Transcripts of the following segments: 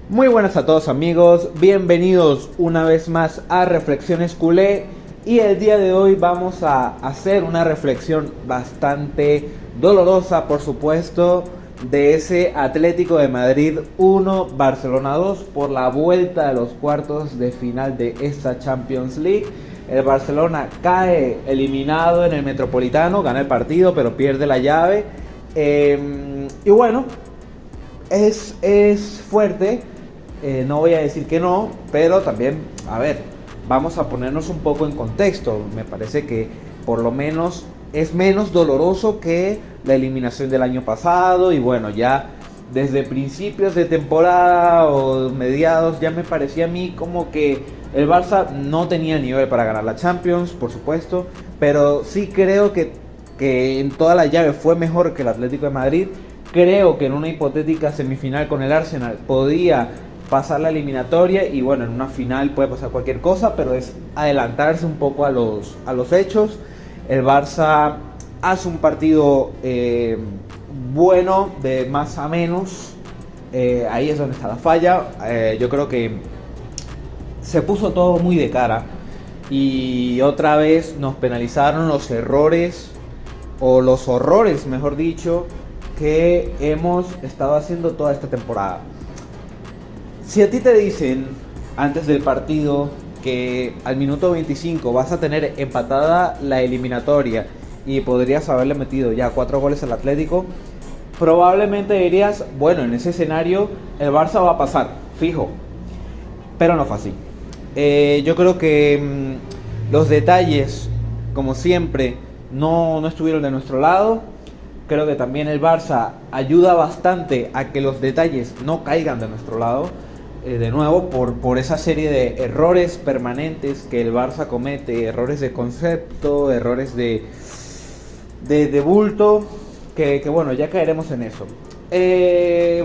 Muy buenas a todos amigos, bienvenidos una vez más a Reflexiones Culé y el día de hoy vamos a hacer una reflexión bastante dolorosa, por supuesto, de ese Atlético de Madrid 1, Barcelona 2 por la vuelta de los cuartos de final de esta Champions League. El Barcelona cae eliminado en el Metropolitano, gana el partido pero pierde la llave. Y bueno, es fuerte. No voy a decir que no, pero también, a ver, vamos a ponernos un poco en contexto. Me parece que por lo menos es menos doloroso que la eliminación del año pasado. Y bueno, ya desde principios de temporada o mediados ya me parecía a mí como que el Barça no tenía nivel para ganar la Champions, por supuesto. Pero sí creo que en toda la llave fue mejor que el Atlético de Madrid. Creo que en una hipotética semifinal con el Arsenal podía pasar la eliminatoria y bueno, en una final puede pasar cualquier cosa, pero es adelantarse un poco a los hechos. El Barça hace un partido bueno, de más a menos. Ahí es donde está la falla. Yo creo que se puso todo muy de cara y otra vez nos penalizaron los errores, o los horrores, mejor dicho, que hemos estado haciendo toda esta temporada. Si a ti te dicen antes del partido que al minuto 25 vas a tener empatada la eliminatoria y podrías haberle metido ya 4 goles al Atlético, probablemente dirías, bueno, en ese escenario el Barça va a pasar, fijo. Pero no fue así. Yo creo que los detalles, como siempre, no estuvieron de nuestro lado. Creo que también el Barça ayuda bastante a que los detalles no caigan de nuestro lado. De nuevo, por esa serie de errores permanentes que el Barça comete, errores de concepto, errores de bulto, que bueno, ya caeremos en eso.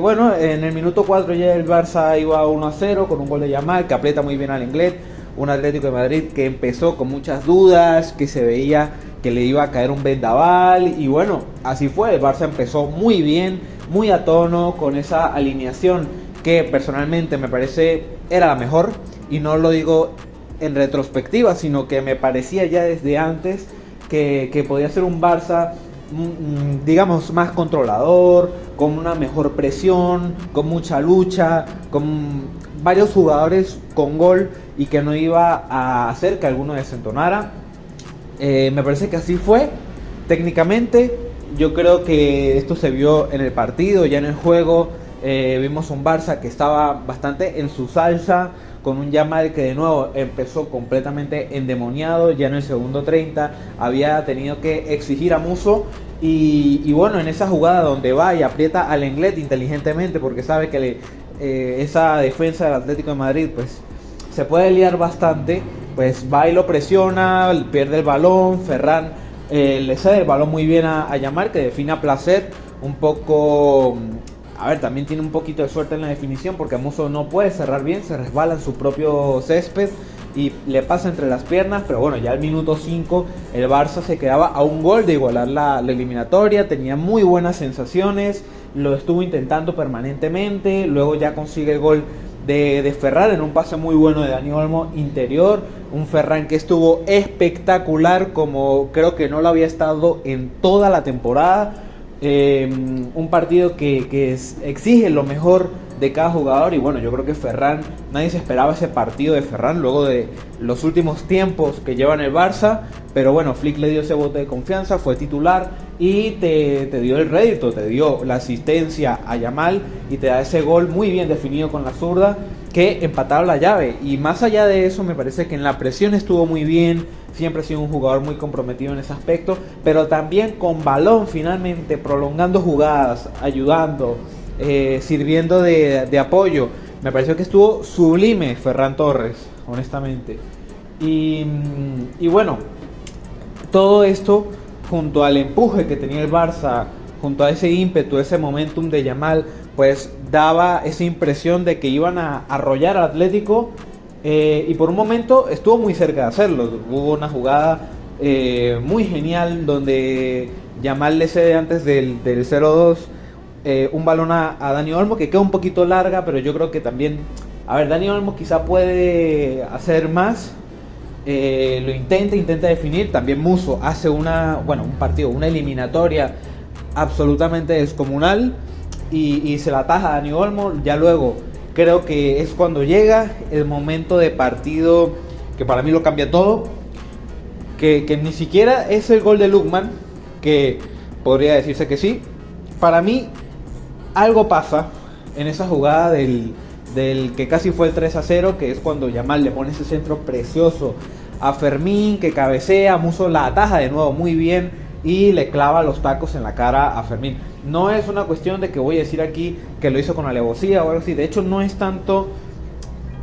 Bueno, en el minuto 4 ya el Barça iba 1-0 con un gol de Yamal que aprieta muy bien al Lenglet. Un Atlético de Madrid que empezó con muchas dudas, que se veía que le iba a caer un vendaval y bueno, así fue. El Barça empezó muy bien, muy a tono con esa alineación que personalmente me parece era la mejor, y no lo digo en retrospectiva, sino que me parecía ya desde antes que podía ser un Barça digamos más controlador, con una mejor presión, con mucha lucha, con varios jugadores con gol y que no iba a hacer que alguno desentonara. Me parece que así fue. Técnicamente yo creo que esto se vio en el partido, ya en el juego. Vimos un Barça que estaba bastante en su salsa, con un Yamal que de nuevo empezó completamente endemoniado. Ya en el segundo 30 había tenido que exigir a Musso y bueno, en esa jugada donde va y aprieta al Lenglet inteligentemente, porque sabe que esa defensa del Atlético de Madrid pues se puede liar bastante, pues va y lo presiona, pierde el balón. Ferran le cede el balón muy bien a Yamal, que define a placer. Un poco, a ver, también tiene un poquito de suerte en la definición, porque Musso no puede cerrar bien, se resbala en su propio césped y le pasa entre las piernas. Pero bueno, ya al minuto 5 el Barça se quedaba a un gol de igualar la eliminatoria. Tenía muy buenas sensaciones, lo estuvo intentando permanentemente. Luego ya consigue el gol de Ferran en un pase muy bueno de Dani Olmo interior. Un Ferran que estuvo espectacular, como creo que no lo había estado en toda la temporada. Un partido que exige lo mejor de cada jugador. Y bueno, yo creo que Ferran, nadie se esperaba ese partido de Ferran luego de los últimos tiempos que lleva en el Barça. Pero bueno, Flick le dio ese voto de confianza, fue titular y te dio el rédito, te dio la asistencia a Yamal y te da ese gol muy bien definido con la zurda que empataron la llave. Y más allá de eso, me parece que en la presión estuvo muy bien. Siempre ha sido un jugador muy comprometido en ese aspecto, pero también con balón, finalmente prolongando jugadas, ayudando, sirviendo de apoyo. Me pareció que estuvo sublime Ferran Torres, honestamente. Y bueno, todo esto junto al empuje que tenía el Barça, junto a ese ímpetu, ese momentum de Yamal, pues daba esa impresión de que iban a arrollar al Atlético. Y por un momento estuvo muy cerca de hacerlo. Hubo una jugada muy genial donde Yamal le cede antes del 0-2 un balón a Dani Olmo que queda un poquito larga, pero yo creo que también, a ver, Dani Olmo quizá puede hacer más, lo intenta definir. También Musso hace un partido, una eliminatoria absolutamente descomunal y se la ataja a Dani Olmo. Ya luego creo que es cuando llega el momento de partido que para mí lo cambia todo, que ni siquiera es el gol de Lookman, que podría decirse que sí. Para mí algo pasa en esa jugada del que casi fue el 3-0, que es cuando Yamal le pone ese centro precioso a Fermín, que cabecea, Musso la ataja de nuevo muy bien y le clava los tacos en la cara a Fermín. No es una cuestión de que voy a decir aquí que lo hizo con alevosía o algo así, de hecho no es tanto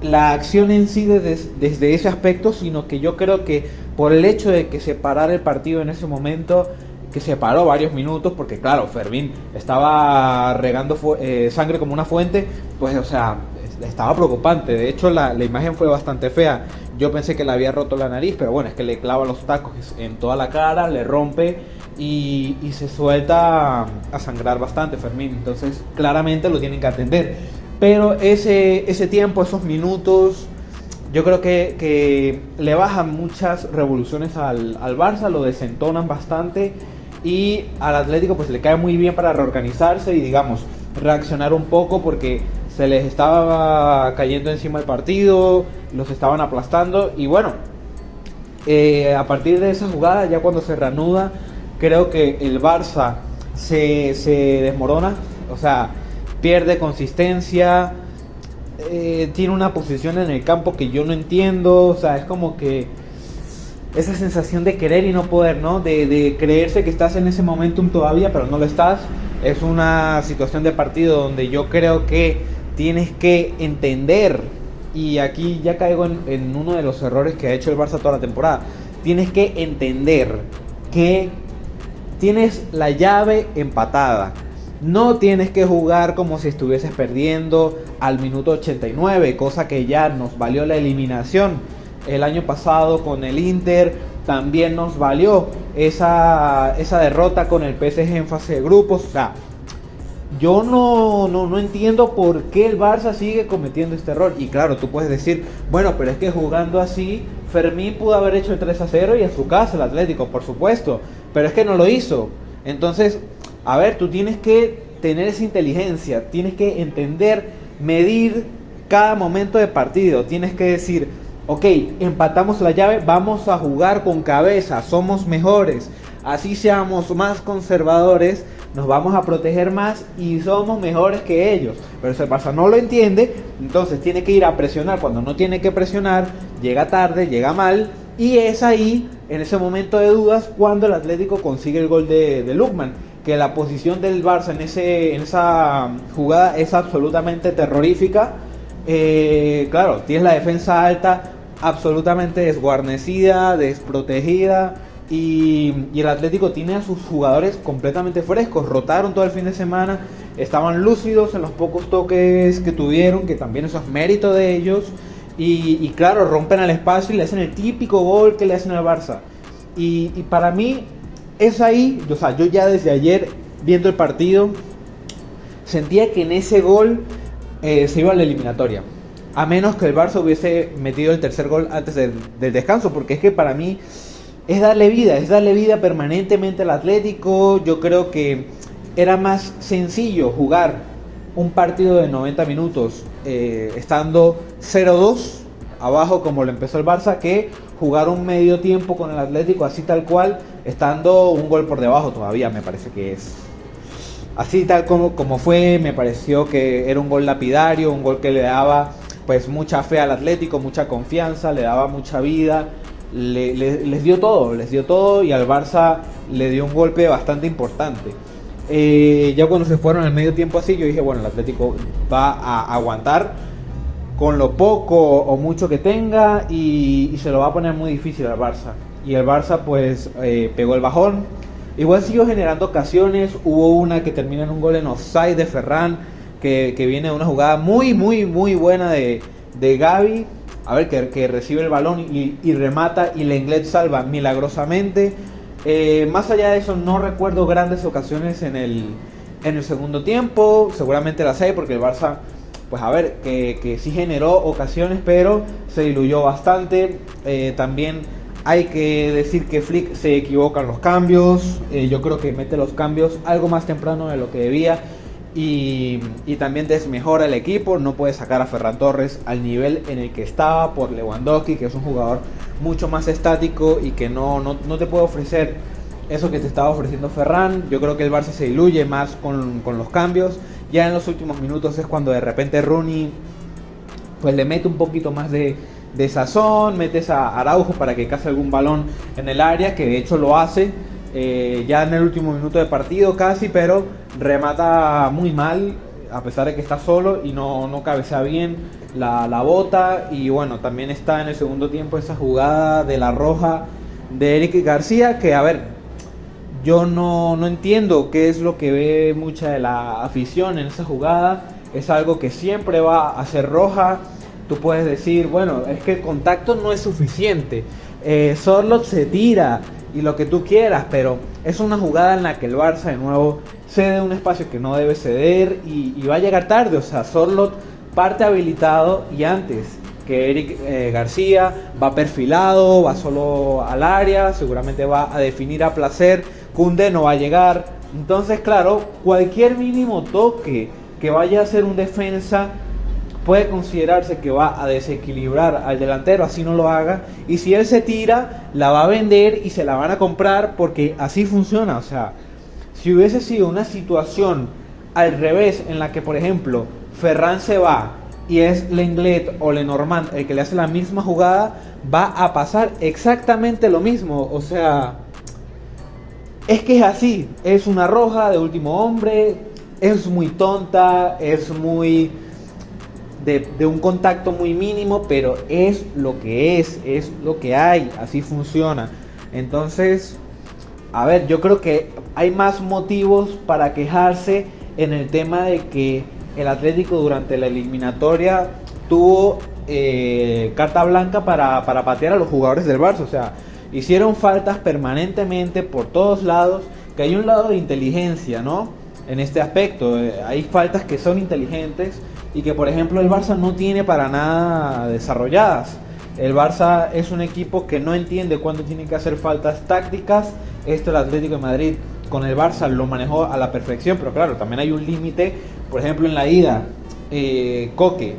la acción en sí desde ese aspecto, sino que yo creo que por el hecho de que se parara el partido en ese momento, que se paró varios minutos, porque claro, Fermín estaba regando sangre como una fuente, pues o sea, estaba preocupante. De hecho la imagen fue bastante fea. Yo pensé que le había roto la nariz, pero bueno, es que le clava los tacos en toda la cara, le rompe y se suelta a sangrar bastante Fermín. Entonces claramente lo tienen que atender. Pero ese tiempo, esos minutos, yo creo que le bajan muchas revoluciones al Barça, lo desentonan bastante y al Atlético pues le cae muy bien para reorganizarse y digamos reaccionar un poco, porque se les estaba cayendo encima el partido, los estaban aplastando y bueno, a partir de esa jugada, ya cuando se reanuda, creo que el Barça se desmorona, o sea, pierde consistencia, tiene una posición en el campo que yo no entiendo, o sea, es como que esa sensación de querer y no poder, ¿no? De creerse que estás en ese momentum todavía, pero no lo estás. Es una situación de partido donde yo creo que tienes que entender, y aquí ya caigo en uno de los errores que ha hecho el Barça toda la temporada. Tienes que entender que tienes la llave empatada. No tienes que jugar como si estuvieses perdiendo al minuto 89, cosa que ya nos valió la eliminación el año pasado con el Inter. También nos valió esa derrota con el PSG en fase de grupos. O sea, yo no entiendo por qué el Barça sigue cometiendo este error. Y claro, tú puedes decir, bueno, pero es que jugando así, Fermín pudo haber hecho el 3-0 y en su casa el Atlético, por supuesto. Pero es que no lo hizo. Entonces, a ver, tú tienes que tener esa inteligencia, tienes que entender, medir cada momento de partido. Tienes que decir, ok, empatamos la llave, vamos a jugar con cabeza, somos mejores. Así seamos más conservadores, nos vamos a proteger más y somos mejores que ellos. Pero si el Barça no lo entiende, entonces tiene que ir a presionar cuando no tiene que presionar, llega tarde, llega mal, y es ahí, en ese momento de dudas, cuando el Atlético consigue el gol de Lookman. Que la posición del Barça en esa jugada es absolutamente terrorífica. Claro, tienes la defensa alta, absolutamente desguarnecida, desprotegida, y el Atlético tiene a sus jugadores completamente frescos. Rotaron todo el fin de semana, estaban lúcidos en los pocos toques que tuvieron, que también eso es mérito de ellos, y claro, rompen al espacio y le hacen el típico gol que le hacen al Barça. Y para mí es ahí, o sea, yo ya desde ayer viendo el partido sentía que en ese gol se iba a la eliminatoria, a menos que el Barça hubiese metido el tercer gol antes del descanso, porque es que para mí es darle vida permanentemente al Atlético. Yo creo que era más sencillo jugar un partido de 90 minutos estando 0-2 abajo como lo empezó el Barça, que jugar un medio tiempo con el Atlético así tal cual, estando un gol por debajo todavía. Me parece que es así tal como fue. Me pareció que era un gol lapidario, un gol que le daba pues mucha fe al Atlético, mucha confianza, le daba mucha vida, les dio todo, y al Barça le dio un golpe bastante importante. Ya cuando se fueron al medio tiempo así, yo dije, bueno, el Atlético va a aguantar con lo poco o mucho que tenga, y se lo va a poner muy difícil al Barça. Y el Barça pues pegó el bajón. Igual siguió generando ocasiones. Hubo una que termina en un gol en offside de Ferran, que viene de una jugada muy buena de Gavi. A ver, que recibe el balón y remata, y Lenglet salva milagrosamente. Más allá de eso, no recuerdo grandes ocasiones en En el segundo tiempo, seguramente las hay, porque el Barça, pues a ver, que sí generó ocasiones, pero se diluyó bastante. También hay que decir que Flick se equivoca en los cambios. Yo creo que mete los cambios algo más temprano de lo que debía. Y también desmejora el equipo. No puede sacar a Ferran Torres al nivel en el que estaba por Lewandowski, que es un jugador mucho más estático y que no te puede ofrecer eso que te estaba ofreciendo Ferran. Yo creo que el Barça se diluye más con los cambios. Ya en los últimos minutos es cuando de repente Rooney pues le mete un poquito más de sazón, metes a Araujo para que case algún balón en el área, que de hecho lo hace ya en el último minuto de partido casi, pero remata muy mal a pesar de que está solo y no cabecea bien, la bota. Y bueno, también está en el segundo tiempo esa jugada de la roja de Eric García, que a ver, yo no entiendo qué es lo que ve mucha de la afición en esa jugada. Es algo que siempre va a ser roja. Tú puedes decir, bueno, es que el contacto no es suficiente, Sorloth se tira y lo que tú quieras, pero es una jugada en la que el Barça de nuevo cede un espacio que no debe ceder y va a llegar tarde. O sea, Sorloth parte habilitado y antes que Eric García va perfilado, va solo al área, seguramente va a definir a placer. Koundé no va a llegar. Entonces, claro, cualquier mínimo toque que vaya a hacer un defensa puede considerarse que va a desequilibrar al delantero, así no lo haga. Y si él se tira, la va a vender y se la van a comprar, porque así funciona. O sea, si hubiese sido una situación al revés, en la que, por ejemplo, Ferran se va y es Lenglet o Lenormand el que le hace la misma jugada, va a pasar exactamente lo mismo. O sea, es que es así. Es una roja de último hombre, es muy tonta, es muy de un contacto muy mínimo, pero es lo que es lo que hay, así funciona. Entonces, a ver, yo creo que hay más motivos para quejarse en el tema de que el Atlético durante la eliminatoria tuvo carta blanca para patear a los jugadores del Barça. O sea, hicieron faltas permanentemente por todos lados, que hay un lado de inteligencia, ¿no? En este aspecto, hay faltas que son inteligentes y que, por ejemplo, el Barça no tiene para nada desarrolladas. El Barça es un equipo que no entiende cuándo tiene que hacer faltas tácticas. Esto el Atlético de Madrid con el Barça lo manejó a la perfección, pero claro, también hay un límite. Por ejemplo, en la ida, Koke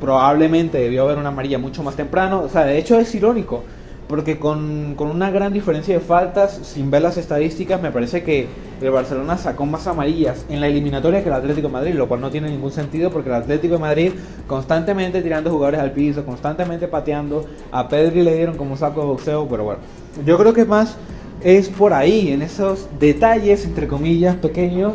probablemente debió haber una amarilla mucho más temprano. O sea, de hecho es irónico, porque con una gran diferencia de faltas, sin ver las estadísticas, me parece que el Barcelona sacó más amarillas en la eliminatoria que el Atlético de Madrid, lo cual no tiene ningún sentido, porque el Atlético de Madrid constantemente tirando jugadores al piso, constantemente pateando. A Pedri le dieron como saco de boxeo, pero bueno, yo creo que más es por ahí, en esos detalles, entre comillas, pequeños,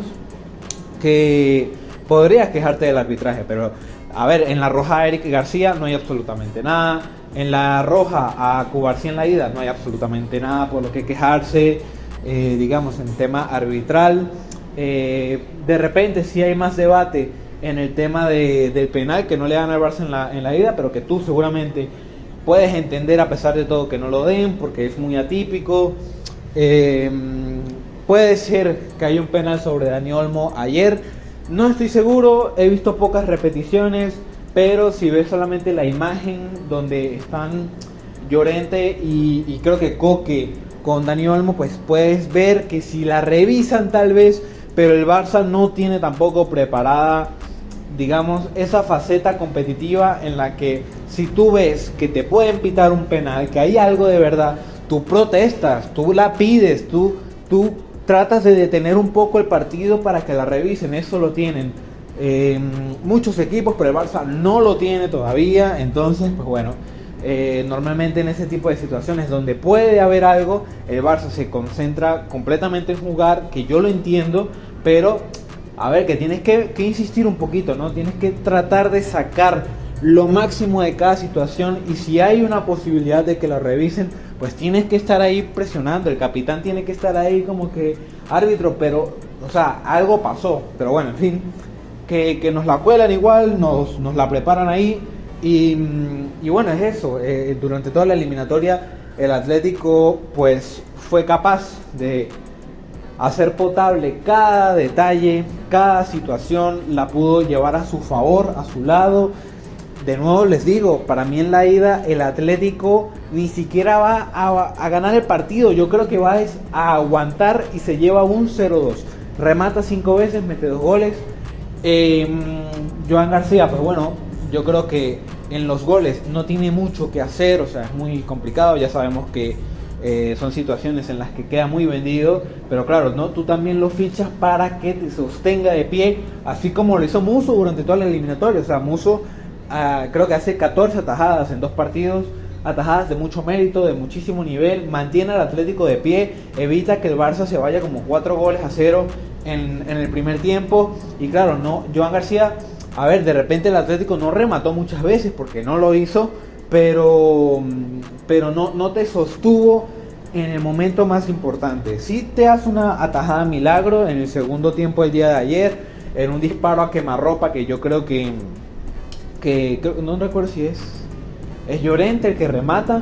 que podrías quejarte del arbitraje. Pero a ver, en la roja a Eric García no hay absolutamente nada. En la roja a Cubarsí en la ida no hay absolutamente nada por lo que quejarse, digamos, en tema arbitral. De repente sí hay más debate en el tema del penal que no le dan al Barça en la ida, pero que tú seguramente puedes entender a pesar de todo que no lo den, porque es muy atípico. Puede ser que haya un penal sobre Dani Olmo ayer, no estoy seguro, he visto pocas repeticiones. Pero si ves solamente la imagen donde están Llorente y creo que Koke con Dani Olmo, pues puedes ver que si la revisan tal vez, pero el Barça no tiene tampoco preparada, digamos, esa faceta competitiva en la que si tú ves que te pueden pitar un penal, que hay algo de verdad, tú protestas, tú la pides, tú tratas de detener un poco el partido para que la revisen. Eso lo tienen muchos equipos, pero el Barça no lo tiene todavía. Entonces, pues bueno, normalmente en ese tipo de situaciones donde puede haber algo, el Barça se concentra completamente en jugar, que yo lo entiendo, pero a ver, que tienes que insistir un poquito, ¿no? Tienes que tratar de sacar lo máximo de cada situación, y si hay una posibilidad de que la revisen, pues tienes que estar ahí presionando. El capitán tiene que estar ahí como que árbitro, pero, o sea, algo pasó. Pero bueno, en fin, que nos la cuelan igual, nos la preparan ahí. Y bueno, es eso. Durante toda la eliminatoria el Atlético pues fue capaz de hacer potable cada detalle, cada situación, la pudo llevar a su favor, a su lado. De nuevo les digo, para mí en la ida el Atlético ni siquiera va a ganar el partido. Yo creo que va a aguantar y se lleva un 0-2. Remata 5 veces, mete 2 goles. Joan García, pues bueno, yo creo que en los goles no tiene mucho que hacer. O sea, es muy complicado. Ya sabemos que son situaciones en las que queda muy vendido. Pero claro, ¿no? Tú también lo fichas para que te sostenga de pie. Así como lo hizo Musso durante toda la eliminatoria. O sea, Musso... creo que hace 14 atajadas en 2 partidos, atajadas de mucho mérito, de muchísimo nivel, mantiene al Atlético de pie, evita que el Barça se vaya como 4-0 en el primer tiempo. Y claro, no, Joan García, a ver, de repente el Atlético no remató muchas veces porque no lo hizo, pero no te sostuvo en el momento más importante. Sí te hace una atajada milagro en el segundo tiempo del día de ayer, en un disparo a quemarropa que yo creo que no recuerdo si es Llorente el que remata,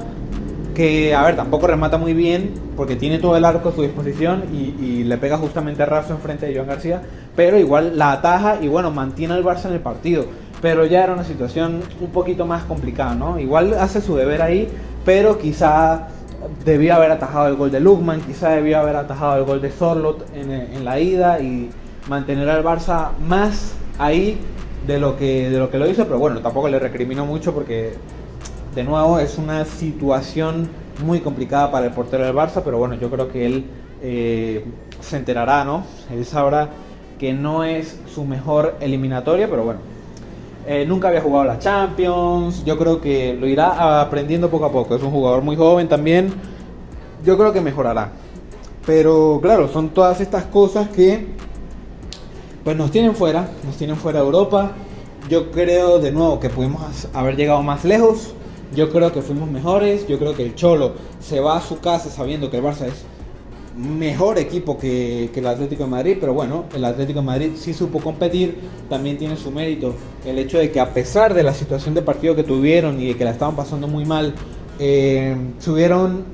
que a ver, tampoco remata muy bien porque tiene todo el arco a su disposición y le pega justamente a raso enfrente de Joan García, pero igual la ataja y bueno, mantiene al Barça en el partido. Pero ya era una situación un poquito más complicada, ¿no? Igual hace su deber ahí, pero quizá debió haber atajado el gol de Lookman, quizá debió haber atajado el gol de Sorloth en la ida y mantener al Barça más ahí de lo que lo hizo. Pero bueno, tampoco le recrimino mucho porque de nuevo es una situación muy complicada para el portero del Barça, pero bueno, yo creo que él se enterará, ¿no? Él sabrá que no es su mejor eliminatoria, pero bueno, nunca había jugado la Champions, yo creo que lo irá aprendiendo poco a poco. Es un jugador muy joven también, yo creo que mejorará, pero claro, son todas estas cosas que pues nos tienen fuera de Europa. Yo creo de nuevo que pudimos haber llegado más lejos. Yo creo que fuimos mejores. Yo creo que el Cholo se va a su casa sabiendo que el Barça es mejor equipo que el Atlético de Madrid. Pero bueno, el Atlético de Madrid sí supo competir. También tiene su mérito el hecho de que a pesar de la situación de partido que tuvieron y de que la estaban pasando muy mal, supieron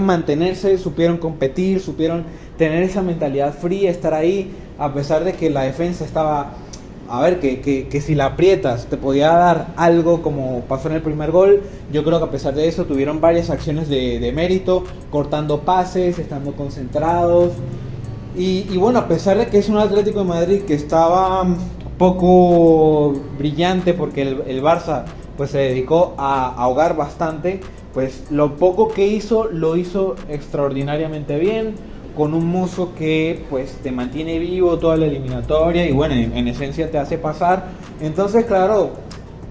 mantenerse, supieron competir, supieron tener esa mentalidad fría, estar ahí, a pesar de que la defensa estaba, a ver, que si la aprietas te podía dar algo como pasó en el primer gol. Yo creo que a pesar de eso tuvieron varias acciones de mérito, cortando pases, estando concentrados. Y bueno, a pesar de que es un Atlético de Madrid que estaba poco brillante porque el Barça pues se dedicó a ahogar bastante, pues lo poco que hizo lo hizo extraordinariamente bien, con un Musso que pues te mantiene vivo toda la eliminatoria y bueno, en esencia te hace pasar. Entonces claro,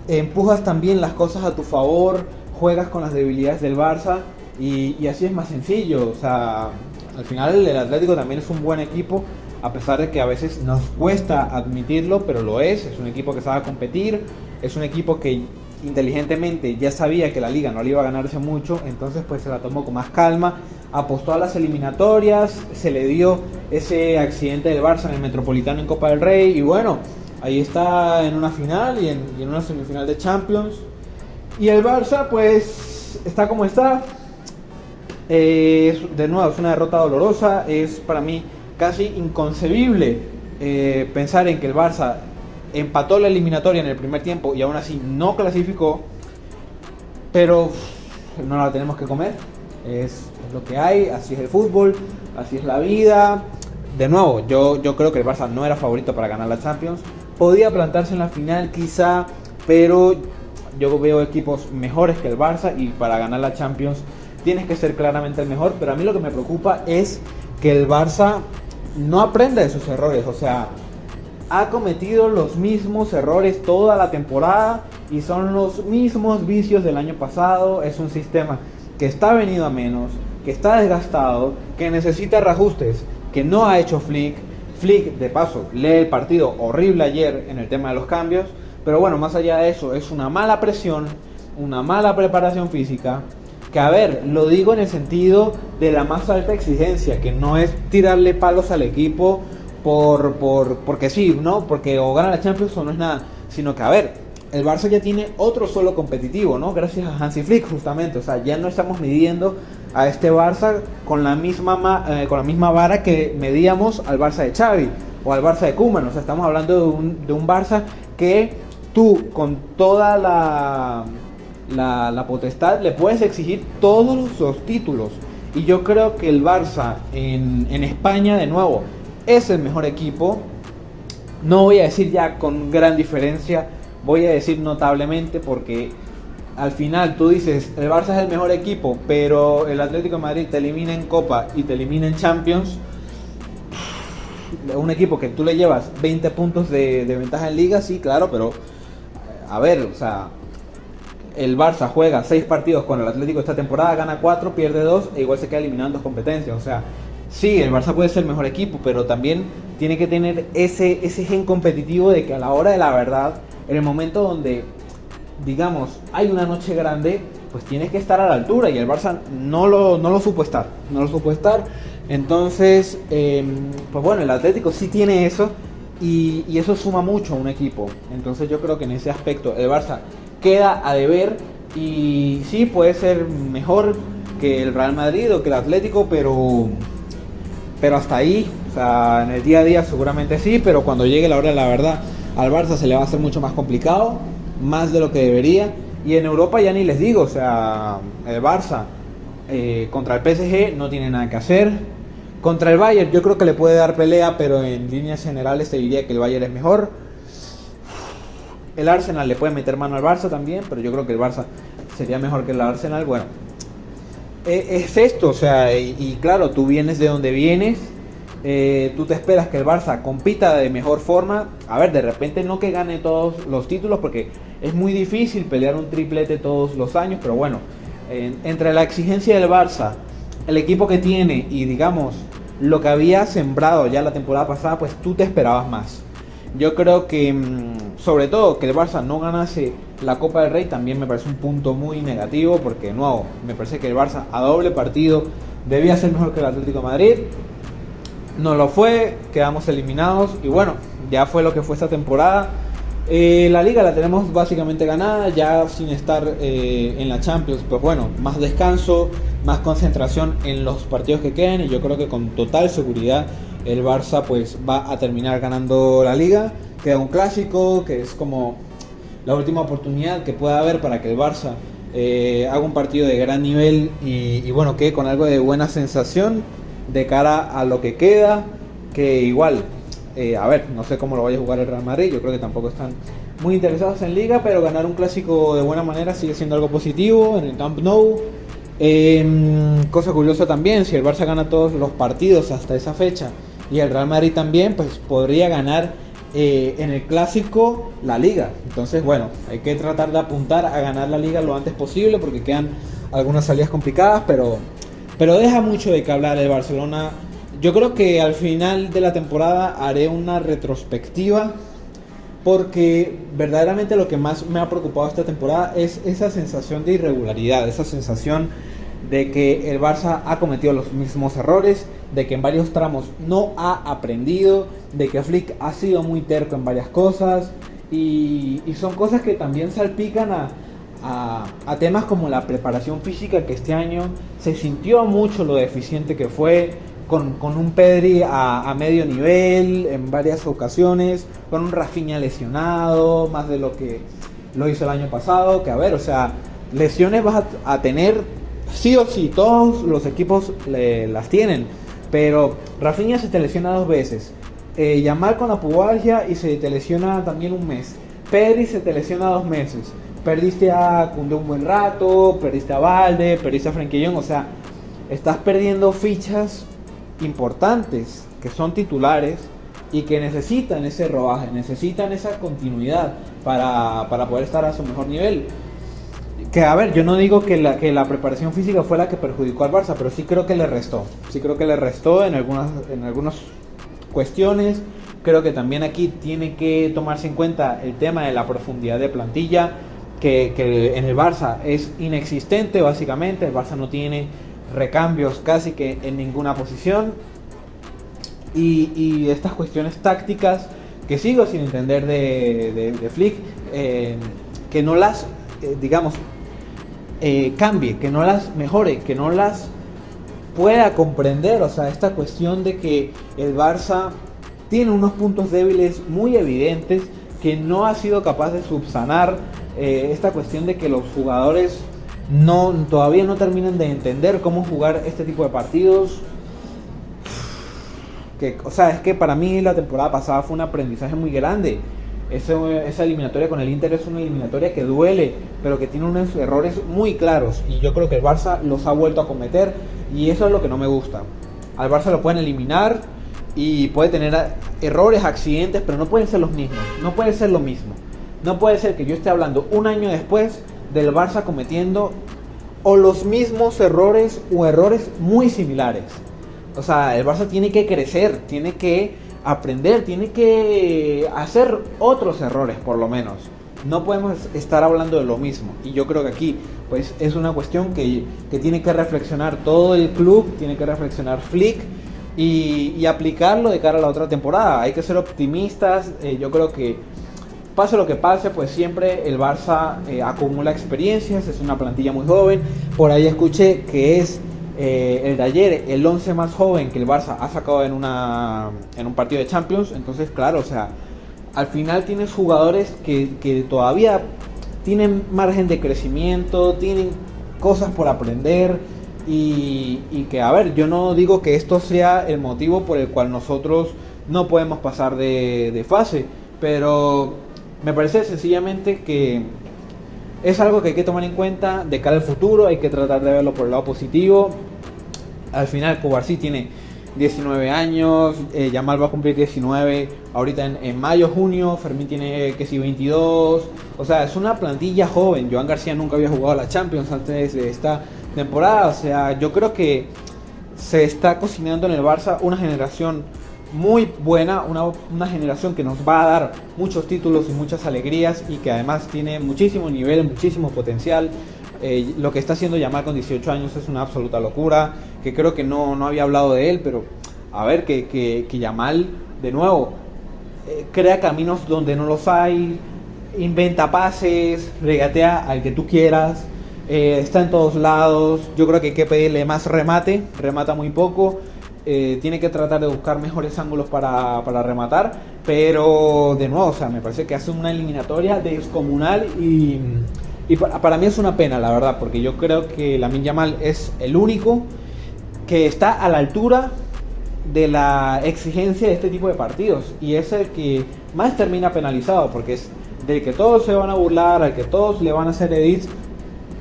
empujas también las cosas a tu favor, juegas con las debilidades del Barça y así es más sencillo. O sea, al final el Atlético también es un buen equipo, a pesar de que a veces nos cuesta admitirlo, pero lo es un equipo que sabe competir, es un equipo que inteligentemente ya sabía que la liga no le iba a ganarse mucho, entonces pues se la tomó con más calma, apostó a las eliminatorias, se le dio ese accidente del Barça en el Metropolitano en Copa del Rey y bueno, ahí está en una final y en una semifinal de Champions. Y el Barça pues está como está. De nuevo es una derrota dolorosa, es para mí casi inconcebible pensar en que el Barça empató la eliminatoria en el primer tiempo y aún así no clasificó, pero no la tenemos que comer, es lo que hay, así es el fútbol, así es la vida. De nuevo, yo creo que el Barça no era favorito para ganar la Champions, podía plantarse en la final quizá, pero yo veo equipos mejores que el Barça y para ganar la Champions tienes que ser claramente el mejor. Pero a mí lo que me preocupa es que el Barça no aprenda de sus errores, o sea, ha cometido los mismos errores toda la temporada y son los mismos vicios del año pasado. Es un sistema que está venido a menos, que está desgastado, que necesita reajustes, que no ha hecho Flick. Flick, de paso, lee el partido horrible ayer en el tema de los cambios, pero bueno, más allá de eso, es una mala presión, una mala preparación física, que a ver, lo digo en el sentido de la más alta exigencia, que no es tirarle palos al equipo porque sí, ¿no? Porque o gana la Champions o no es nada, sino que a ver, el Barça ya tiene otro suelo competitivo, ¿no? Gracias a Hansi Flick, justamente. O sea, ya no estamos midiendo a este Barça con la misma vara que medíamos al Barça de Xavi o al Barça de Koeman. O sea, estamos hablando de un Barça que tú, con toda la potestad, le puedes exigir todos los títulos. Y yo creo que el Barça en España, de nuevo, es el mejor equipo. No voy a decir ya con gran diferencia, voy a decir notablemente, porque al final tú dices, el Barça es el mejor equipo, pero el Atlético de Madrid te elimina en Copa y te elimina en Champions. Un equipo que tú le llevas 20 puntos de ventaja en Liga, sí, claro, pero a ver, o sea, el Barça juega 6 partidos con el Atlético esta temporada, gana 4, pierde 2 e igual se queda eliminado en 2 competencias. O sea, sí, el Barça puede ser el mejor equipo, pero también tiene que tener ese gen competitivo de que a la hora de la verdad, en el momento donde, digamos, hay una noche grande, pues tienes que estar a la altura, y el Barça no lo supo estar. Entonces, pues bueno, el Atlético sí tiene eso, y eso suma mucho a un equipo. Entonces yo creo que en ese aspecto el Barça queda a deber, y sí puede ser mejor que el Real Madrid o que el Atlético, pero hasta ahí. O sea, en el día a día seguramente sí, pero cuando llegue la hora de la verdad, al Barça se le va a hacer mucho más complicado, más de lo que debería. Y en Europa ya ni les digo, o sea, el Barça contra el PSG no tiene nada que hacer. Contra el Bayern yo creo que le puede dar pelea, pero en líneas generales te diría que el Bayern es mejor. El Arsenal le puede meter mano al Barça también, pero yo creo que el Barça sería mejor que el Arsenal. Bueno, es esto, o sea, y claro, tú vienes de donde vienes, tú te esperas que el Barça compita de mejor forma. A ver, de repente no que gane todos los títulos, porque es muy difícil pelear un triplete todos los años, pero bueno, entre la exigencia del Barça, el equipo que tiene y digamos lo que había sembrado ya la temporada pasada, pues tú te esperabas más. Yo creo que, sobre todo, que el Barça no ganase la Copa del Rey también me parece un punto muy negativo, porque de nuevo, me parece que el Barça a doble partido debía ser mejor que el Atlético de Madrid. No lo fue, quedamos eliminados y bueno, ya fue lo que fue esta temporada. La Liga la tenemos básicamente ganada, ya sin estar en la Champions. Pues bueno, más descanso, más concentración en los partidos que quedan, y yo creo que con total seguridad el Barça pues va a terminar ganando la Liga. Queda un clásico que es como la última oportunidad que pueda haber para que el Barça haga un partido de gran nivel y bueno, quede con algo de buena sensación de cara a lo que queda, que igual, a ver, no sé cómo lo vaya a jugar el Real Madrid, yo creo que tampoco están muy interesados en Liga, pero ganar un clásico de buena manera sigue siendo algo positivo en el Camp Nou. Cosa curiosa también, si el Barça gana todos los partidos hasta esa fecha y el Real Madrid también, pues podría ganar en el clásico la Liga. Entonces bueno, hay que tratar de apuntar a ganar la Liga lo antes posible, porque quedan algunas salidas complicadas, pero deja mucho de qué hablar el Barcelona. Yo creo que al final de la temporada haré una retrospectiva, porque verdaderamente lo que más me ha preocupado esta temporada es esa sensación de irregularidad, esa sensación de que el Barça ha cometido los mismos errores, de que en varios tramos no ha aprendido, de que Flick ha sido muy terco en varias cosas, y son cosas que también salpican a temas como la preparación física, que este año se sintió mucho lo deficiente que fue, con un Pedri a medio nivel en varias ocasiones, con un Rafinha lesionado, más de lo que lo hizo el año pasado, que a ver, o sea, lesiones vas a tener sí o sí, todos los equipos las tienen, pero Rafinha se te lesiona 2 veces, Yamal con la pubalgia y se te lesiona también un mes, Pedri se te lesiona 2 meses, perdiste a Koundé un buen rato, perdiste a Valde, perdiste a Frenkie de Jong, o sea, estás perdiendo fichas importantes que son titulares y que necesitan ese rodaje, necesitan esa continuidad para poder estar a su mejor nivel. Que a ver, yo no digo que la preparación física fue la que perjudicó al Barça, pero sí creo que le restó en algunas cuestiones. Creo que también aquí tiene que tomarse en cuenta el tema de la profundidad de plantilla, que en el Barça es inexistente básicamente. El Barça no tiene recambios casi que en ninguna posición, y estas cuestiones tácticas que sigo sin entender de Flick, que no las, digamos, cambie, que no las mejore, que no las pueda comprender. O sea, esta cuestión de que el Barça tiene unos puntos débiles muy evidentes que no ha sido capaz de subsanar, esta cuestión de que los jugadores todavía no terminan de entender cómo jugar este tipo de partidos. O sea, es que para mí la temporada pasada fue un aprendizaje muy grande. Esa eliminatoria con el Inter es una eliminatoria que duele, pero que tiene unos errores muy claros, y yo creo que el Barça los ha vuelto a cometer, y eso es lo que no me gusta. Al Barça lo pueden eliminar y puede tener errores, accidentes, pero no pueden ser los mismos, no puede ser lo mismo. No puede ser que yo esté hablando un año después del Barça cometiendo o los mismos errores o errores muy similares. O sea, el Barça tiene que crecer, tiene que aprender, tiene que hacer otros errores por lo menos. No podemos estar hablando de lo mismo. Y yo creo que aquí pues es una cuestión que tiene que reflexionar todo el club, tiene que reflexionar Flick y aplicarlo de cara a la otra temporada. Hay que ser optimistas. Yo creo que pase lo que pase, pues siempre el Barça acumula experiencias, es una plantilla muy joven. Por ahí escuché que es el de ayer el 11 más joven que el Barça ha sacado en un partido de Champions. Entonces, claro, o sea, al final tienes jugadores que todavía tienen margen de crecimiento, tienen cosas por aprender, y que, a ver, yo no digo que esto sea el motivo por el cual nosotros no podemos pasar de fase, pero me parece sencillamente que es algo que hay que tomar en cuenta de cara al futuro. Hay que tratar de verlo por el lado positivo. Al final Cubarsí tiene 19 años, Yamal va a cumplir 19 ahorita en mayo, junio. Fermín tiene que si 22. O sea, es una plantilla joven. Joan García nunca había jugado a la Champions antes de esta temporada. O sea, yo creo que se está cocinando en el Barça una generación muy buena, una generación que nos va a dar muchos títulos y muchas alegrías, y que además tiene muchísimo nivel, muchísimo potencial. Lo que está haciendo Yamal con 18 años es una absoluta locura, que creo que no había hablado de él, pero a ver, que Yamal de nuevo crea caminos donde no los hay, inventa pases, regatea al que tú quieras, está en todos lados. Yo creo que hay que pedirle más remata muy poco. Tiene que tratar de buscar mejores ángulos para rematar, pero de nuevo, o sea, me parece que hace una eliminatoria descomunal, y para mí es una pena, la verdad, porque yo creo que Lamine Yamal es el único que está a la altura de la exigencia de este tipo de partidos, y es el que más termina penalizado, porque es del que todos se van a burlar, al que todos le van a hacer edits,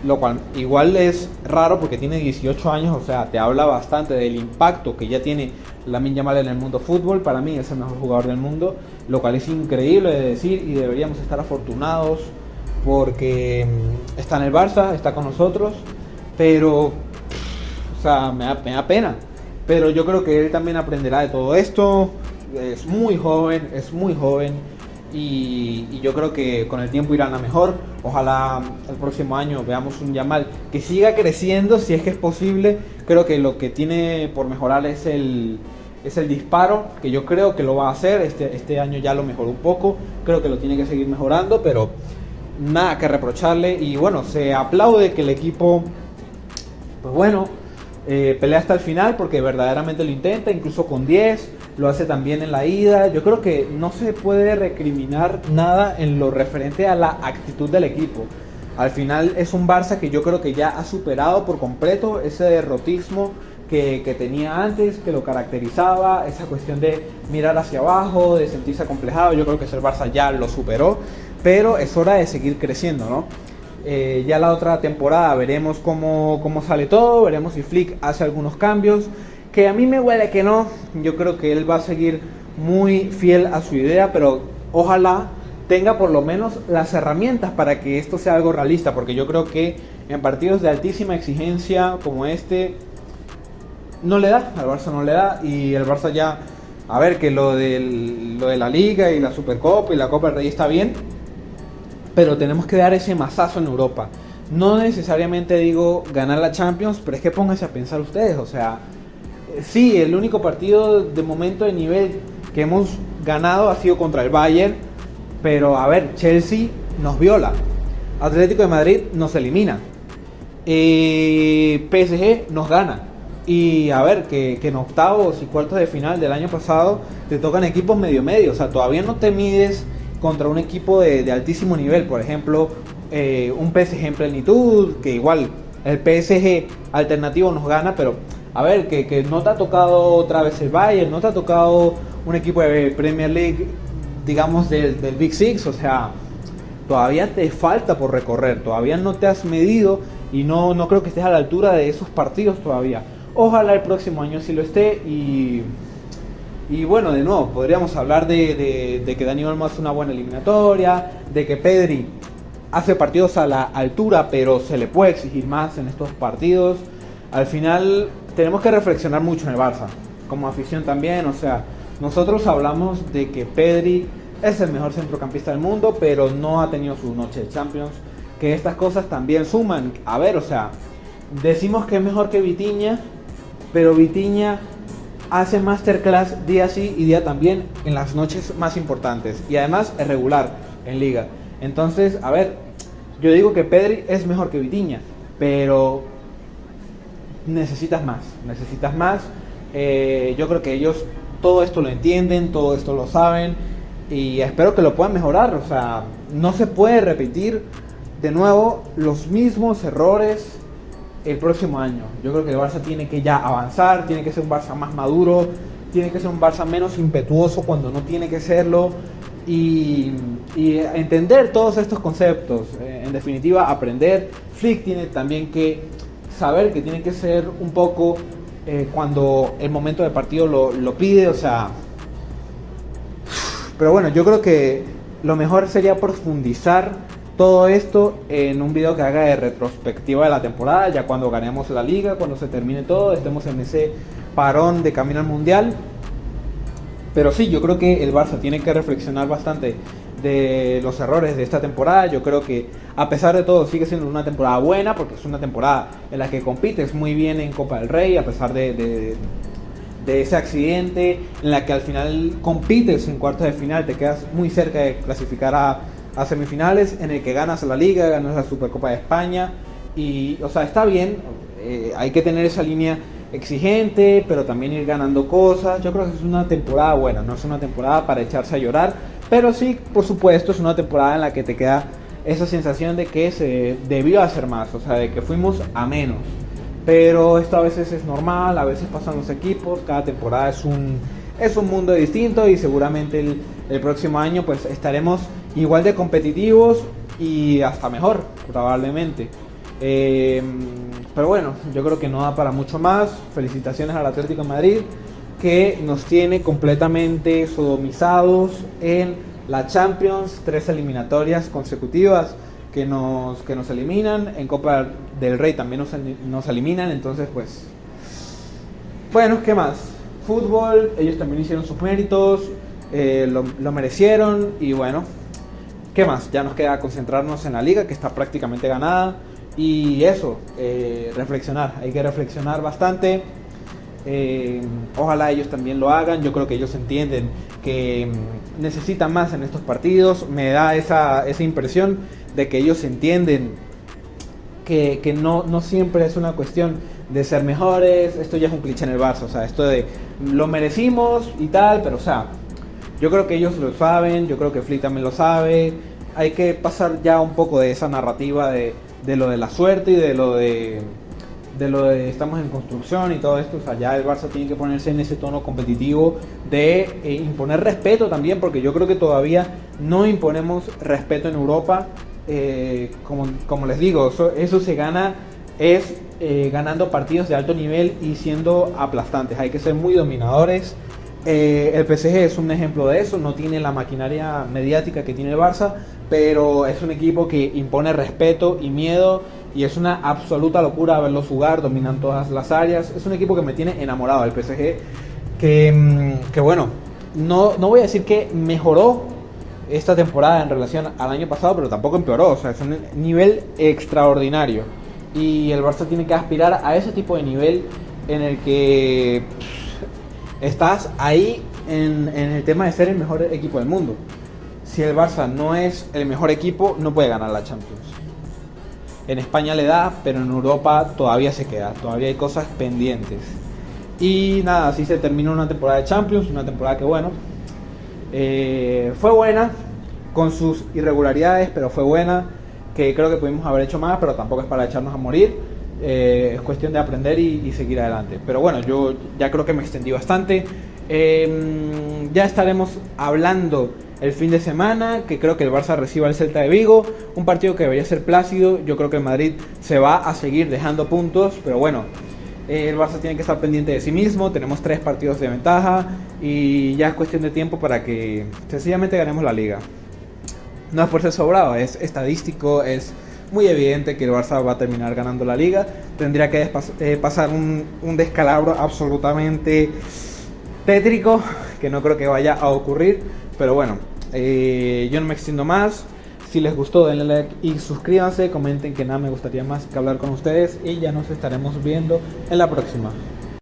lo cual igual es raro porque tiene 18 años. O sea, te habla bastante del impacto que ya tiene Lamine Yamal en el mundo fútbol. Para mí es el mejor jugador del mundo, lo cual es increíble de decir, y deberíamos estar afortunados porque está en el Barça, está con nosotros, pero, o sea, me da pena. Pero yo creo que él también aprenderá de todo esto. Es muy joven, y yo creo que con el tiempo irán a mejor. Ojalá el próximo año veamos un Yamal que siga creciendo, si es que es posible. Creo que lo que tiene por mejorar es el disparo, que yo creo que lo va a hacer. Este año ya lo mejoró un poco, creo que lo tiene que seguir mejorando, pero nada que reprocharle. Y bueno, se aplaude que el equipo, pues bueno, pelea hasta el final, porque verdaderamente lo intenta, incluso con 10, lo hace también en la ida. Yo creo que no se puede recriminar nada en lo referente a la actitud del equipo. Al final es un Barça que yo creo que ya ha superado por completo ese derrotismo que tenía antes, que lo caracterizaba, esa cuestión de mirar hacia abajo, de sentirse acomplejado. Yo creo que ese Barça ya lo superó, pero es hora de seguir creciendo, ¿no? Ya la otra temporada veremos cómo sale todo, veremos si Flick hace algunos cambios, que a mí me huele que no. Yo creo que él va a seguir muy fiel a su idea, pero ojalá tenga por lo menos las herramientas para que esto sea algo realista, porque yo creo que en partidos de altísima exigencia como este no le da, al Barça no le da. Y el Barça ya, a ver, que lo de la Liga y la Supercopa y la Copa del Rey está bien, pero tenemos que dar ese mazazo en Europa. No necesariamente digo ganar la Champions, pero es que pónganse a pensar ustedes, o sea, sí, el único partido de momento de nivel que hemos ganado ha sido contra el Bayern, pero a ver, Chelsea nos viola. Atlético de Madrid nos elimina. PSG nos gana. Y a ver, que en octavos y cuartos de final del año pasado te tocan equipos medio. O sea, todavía no te mides contra un equipo de altísimo nivel. Por ejemplo, un PSG en plenitud, que igual el PSG alternativo nos gana, pero a ver, que no te ha tocado otra vez el Bayern, no te ha tocado un equipo de Premier League, digamos, del Big Six. O sea, todavía te falta por recorrer, todavía no te has medido y no creo que estés a la altura de esos partidos todavía. Ojalá el próximo año sí lo esté y bueno, de nuevo, podríamos hablar de que Dani Olmo hace una buena eliminatoria, de que Pedri hace partidos a la altura, pero se le puede exigir más en estos partidos. Al final tenemos que reflexionar mucho en el Barça, como afición también. O sea, nosotros hablamos de que Pedri es el mejor centrocampista del mundo, pero no ha tenido su noche de Champions, que estas cosas también suman. A ver, o sea, decimos que es mejor que Vitinha, pero Vitinha hace masterclass día sí y día también en las noches más importantes, y además es regular en Liga. Entonces, a ver, yo digo que Pedri es mejor que Vitinha, pero necesitas más. Yo creo que ellos todo esto lo entienden, todo esto lo saben, y espero que lo puedan mejorar. O sea, no se puede repetir de nuevo los mismos errores el próximo año. Yo creo que el Barça tiene que ya avanzar, tiene que ser un Barça más maduro, tiene que ser un Barça menos impetuoso cuando no tiene que serlo, y entender todos estos conceptos. En definitiva, aprender. Flick tiene también que saber que tiene que ser un poco cuando el momento del partido lo pide. O sea, pero bueno, yo creo que lo mejor sería profundizar todo esto en un video que haga de retrospectiva de la temporada, ya cuando ganemos la liga, cuando se termine todo, estemos en ese parón de camino al mundial. Pero sí, yo creo que el Barça tiene que reflexionar bastante de los errores de esta temporada. Yo creo que a pesar de todo sigue siendo una temporada buena, porque es una temporada en la que compites muy bien en Copa del Rey, a pesar de ese accidente, en la que al final compites en cuartos de final, te quedas muy cerca de clasificar a semifinales, en el que ganas la Liga, ganas la Supercopa de España, y o sea, está bien. Hay que tener esa línea exigente, pero también ir ganando cosas. Yo creo que es una temporada buena, no es una temporada para echarse a llorar, pero sí, por supuesto, es una temporada en la que te queda esa sensación de que se debió hacer más, o sea, de que fuimos a menos. Pero esto a veces es normal, a veces pasan los equipos, cada temporada es un mundo distinto, y seguramente el próximo año pues estaremos igual de competitivos y hasta mejor, probablemente. Pero bueno, yo creo que no da para mucho más. Felicitaciones al Atlético de Madrid, que nos tiene completamente sodomizados en la Champions, 3 eliminatorias consecutivas que nos eliminan. En Copa del Rey también nos eliminan. Entonces pues, bueno, ¿qué más? Fútbol, ellos también hicieron sus méritos, lo merecieron, y bueno, ¿qué más? Ya nos queda concentrarnos en la liga, que está prácticamente ganada, y eso, reflexionar. Hay que reflexionar bastante. Ojalá ellos también lo hagan. Yo creo que ellos entienden que necesitan más en estos partidos. Me da esa impresión de que ellos entienden que no siempre es una cuestión de ser mejores. Esto ya es un cliché en el Barça, o sea, esto de lo merecimos y tal, pero o sea, yo creo que ellos lo saben, yo creo que Flick también lo sabe. Hay que pasar ya un poco de esa narrativa de lo de la suerte y de lo de estamos en construcción y todo esto. O sea, ya el Barça tiene que ponerse en ese tono competitivo de imponer respeto también, porque yo creo que todavía no imponemos respeto en Europa. Como les digo, eso se gana ganando partidos de alto nivel y siendo aplastantes. Hay que ser muy dominadores. El PSG es un ejemplo de eso. No tiene la maquinaria mediática que tiene el Barça, pero es un equipo que impone respeto y miedo, y es una absoluta locura verlos jugar. Dominan todas las áreas. Es un equipo que me tiene enamorado del PSG, que bueno, no voy a decir que mejoró esta temporada en relación al año pasado, pero tampoco empeoró. O sea, es un nivel extraordinario, y el Barça tiene que aspirar a ese tipo de nivel en el que estás ahí en el tema de ser el mejor equipo del mundo. Si el Barça no es el mejor equipo, no puede ganar la Champions. En España le da, pero en Europa todavía se queda, todavía hay cosas pendientes. Y nada, así se termina una temporada de Champions, una temporada que bueno, fue buena, con sus irregularidades, pero fue buena, que creo que pudimos haber hecho más, pero tampoco es para echarnos a morir. Es cuestión de aprender y seguir adelante. Pero bueno, yo ya creo que me extendí bastante. Ya estaremos hablando el fin de semana, que creo que el Barça reciba al Celta de Vigo, un partido que debería ser plácido. Yo creo que el Madrid se va a seguir dejando puntos, pero bueno, el Barça tiene que estar pendiente de sí mismo. Tenemos 3 partidos de ventaja y ya es cuestión de tiempo para que sencillamente ganemos la liga. No es por ser sobrado, es estadístico, es muy evidente que el Barça va a terminar ganando la liga. Tendría que pasar un descalabro absolutamente tétrico, que no creo que vaya a ocurrir, pero bueno, yo no me extiendo más. Si les gustó, denle like y suscríbanse, comenten, que nada me gustaría más que hablar con ustedes, y ya nos estaremos viendo en la próxima.